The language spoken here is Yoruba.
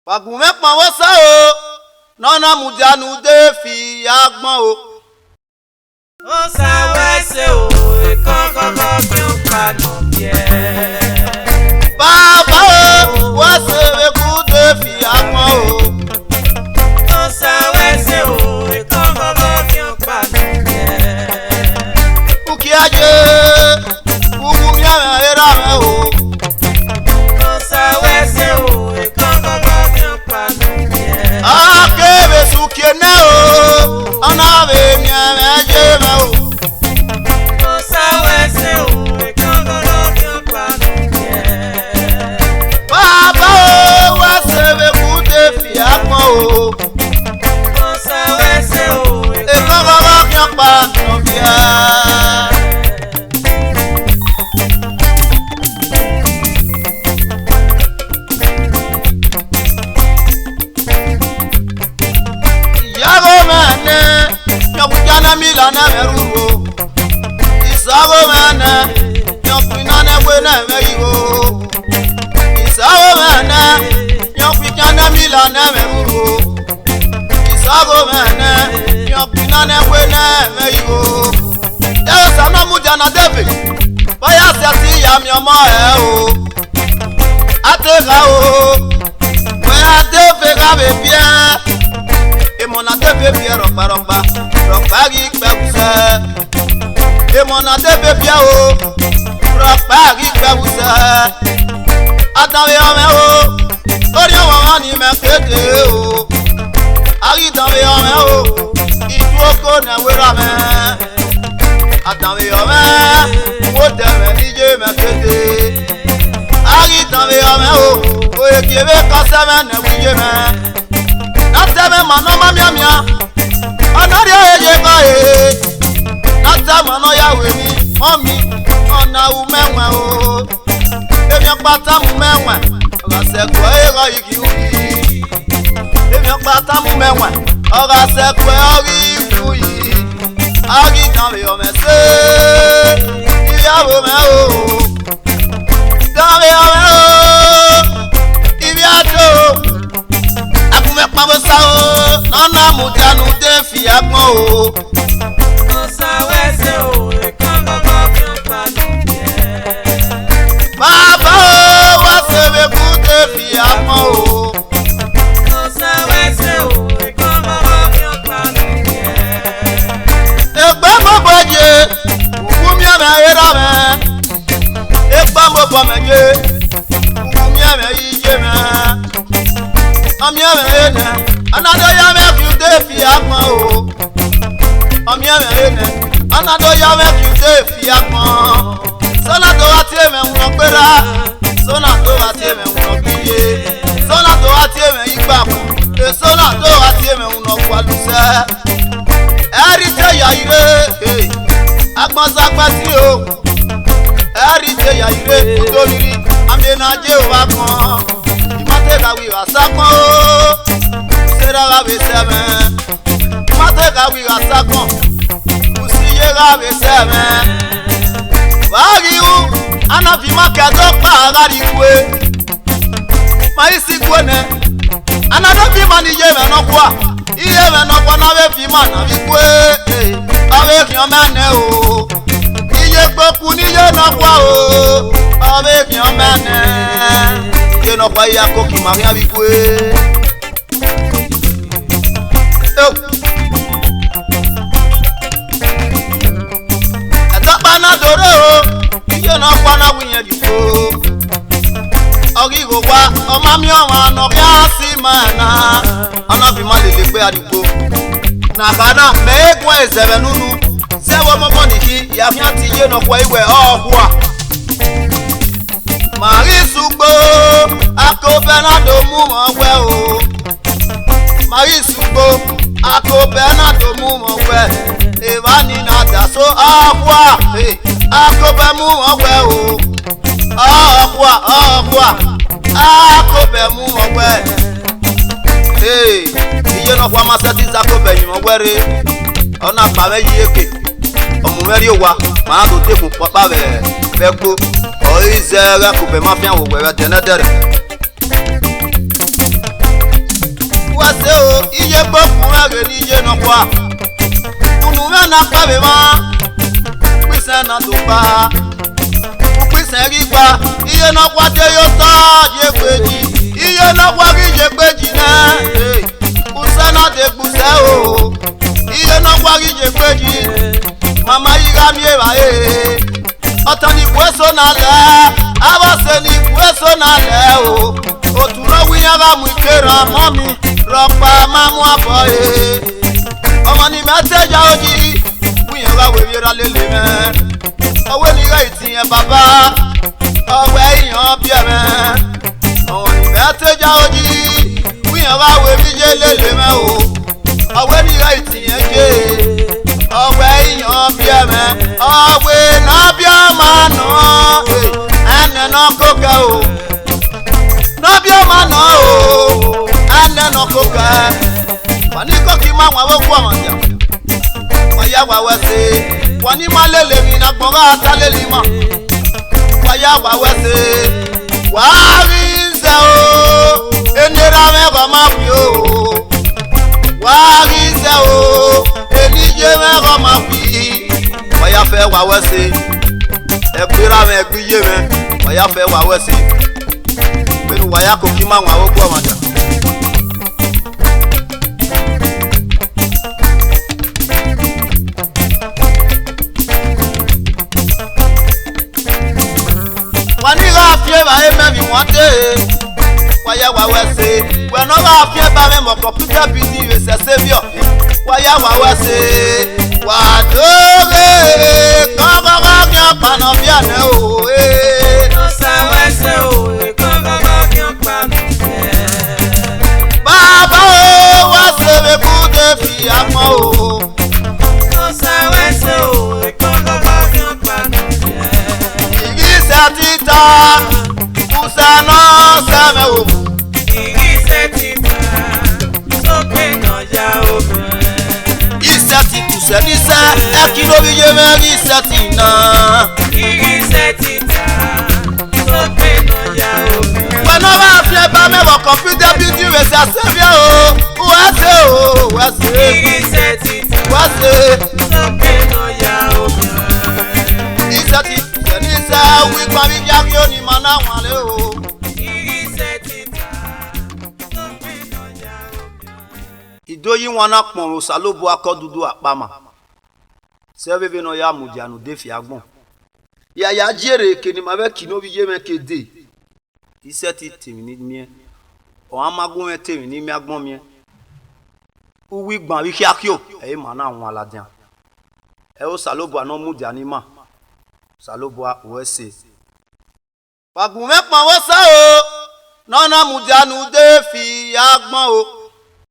Bagume panwo sa o, nona mujanu de fi agbon o. O sa wese o, ekan koko fi o pa no pie. Baba o, wa se we ku de fi agbon o. O sa wese o, ekan koko fi o pa no pie. Uki aje, ugu mi era me o. O sa wese o, ekan koko fi o pa no pie. Akebe sukiene o, anave mi aje me o. O sa wese o, ekan koko fi o pa no pie. Baba o, wa se we ku de fi agbon o. O sa wese o, E koko fi o pa no pie. Milana meruo isago mana yopina na we na meyo isago mana yopina milana meruo isago mana yopina na we na meyo ya sana mujana debe baya sasi ya mi omo o atega o we adeve ga be bia emona debe bia ropa Propagi kpewuse, emona debe bia o. Propagi kpewuse, adanwe ome o. Ori owo ni me kete o. Ari danwe ome o. Itu oko na wera me. Adanwe ome, wo deme nije me kete. Ari danwe ome o. Oye kiebe kaseme ne wije me. Nateme manoma mia. Anari aye ba e ata mano ya we mi omi ona u menwa o emi apata mu menwa oga se ko e ro igi uyi emi apata mu menwa oga se ko ori uyi agi tan be o me se iyawo me o tan be o me o ibi ato akume pa bo sa o nana mujanu fi agbon o. O sa wese o, ekan koko fi o pa no pie. Baba o, wa se we ku de fi agbon o. O sa wese o, ekan koko fi o pa no pie. Egbe mo boje, ugu mi ame era me. Egbe mo bo meje, ugu mi ame ije me. Ami ame ene, anado ya me ku de fi agbon o. Ami ame ene, anado ya me ku de fi agbon. Sona to ati me won pera, sona to ati me won biye, sona to ati me igba mo, e sona to ati me won kwaluse. Eri te ya ire, agbon sapati o. Eri te ya ire, utoriri, amena je o agbon. Imate ka wi asakon o, sera ga be seme. Imate ka wi asakon, usiye ga be seme. Wariu, anafi makado pa agariwe. Maisi kwene, anado fi manije me no kwa. Iye me no kwa na we fi man na fi kwe. Awe ki o mene o. Iye gboku ni ye no kwa o. Awe ki o mene. Ye no kwa ya ko ki maria fi kwe. Atapana dore o. Iye no kwa na winye di ko. Ogi go wa o ma mi o wa no ya si mana. Ana bi ma lele pe adugbo. Na kana me egwa ezebe nunu. Se wo mo mo ni ki ya fi ati ye no kwa iwe ohwa. Mari sugbo ako Bernardo mu mo we o. Mari sugbo ako Bernardo mu mo we. Evani na da so ahwa. Ako be mu mo we o. Ahwa ako be mu mo we. Iye no kwa ma se ti za ko be ni mo were. Ona pa me yeke. Omu meri wa ma do te ku papa be gbo. O izere ko be ma fi an wo we tenedere. wase o iye gbo fun ere ni iye no kwa unu me na pa be ma pise na do pa pise ri pa iye no kwa te yo to ye gbeji iye no kwa ri je gbeji na usana de gbuse o iye no kwa ri je gbeji mama yiga mi e ba otani kweso na le abase ni kweso na le o oturo wiyaga mu ikera momi ropa mamu aboye omo ni meteja oji wiyaga wewira lele me owe ni ga itin baba owe yan bi me omo ni meteja oji wiyaga wewije lele me o owe ni ga itin je owe yan bi me owe na bi ma no ene no koka o na bi ma no o ene no koka wani ko ki ma wa wo amanja waya wa wese wani ma lele mi na gbon ba ta lele mo waya wa wese wa ri se o enira me ba ma fi o wa ri se o elije me ba ma fi waya fe wa wese egbira me egbiye me waya fe wa wese pẹ̀lú waya ko ki ma wa wo amanja wani ga fie ba e me mi wate waya wa wese we no ga fie ba me mo computer busy we se savior waya wa wese wa doge ko mi pa no bia ne o no sa wese o ko mi pa no baba o wa se be ku de fi amo o no sa wese o ko mi pa no tita usana same o igise tita sope no ya o isati kusenisa ekilo biye me isati na igise tita sope no ya o when over after ba me wo computer busy we say savia o wase igise tita wase sope no ya o isati kusenisa wi kwa bi ya ki oni mana wan le o igise tita sope no ya o idoyi wana pon salobo akodudu apama seveve no ya mudianu defi agbon ya jere ke ni ma be kino bi ye me kede iseti timi ni mi o amagun e timi ni mi agbon mi uwi gban wi kiakio e ma na won aladian e o salobo ana mudiani ma salobo wese wagun me pon wo sa o nona mudianu defi agbon o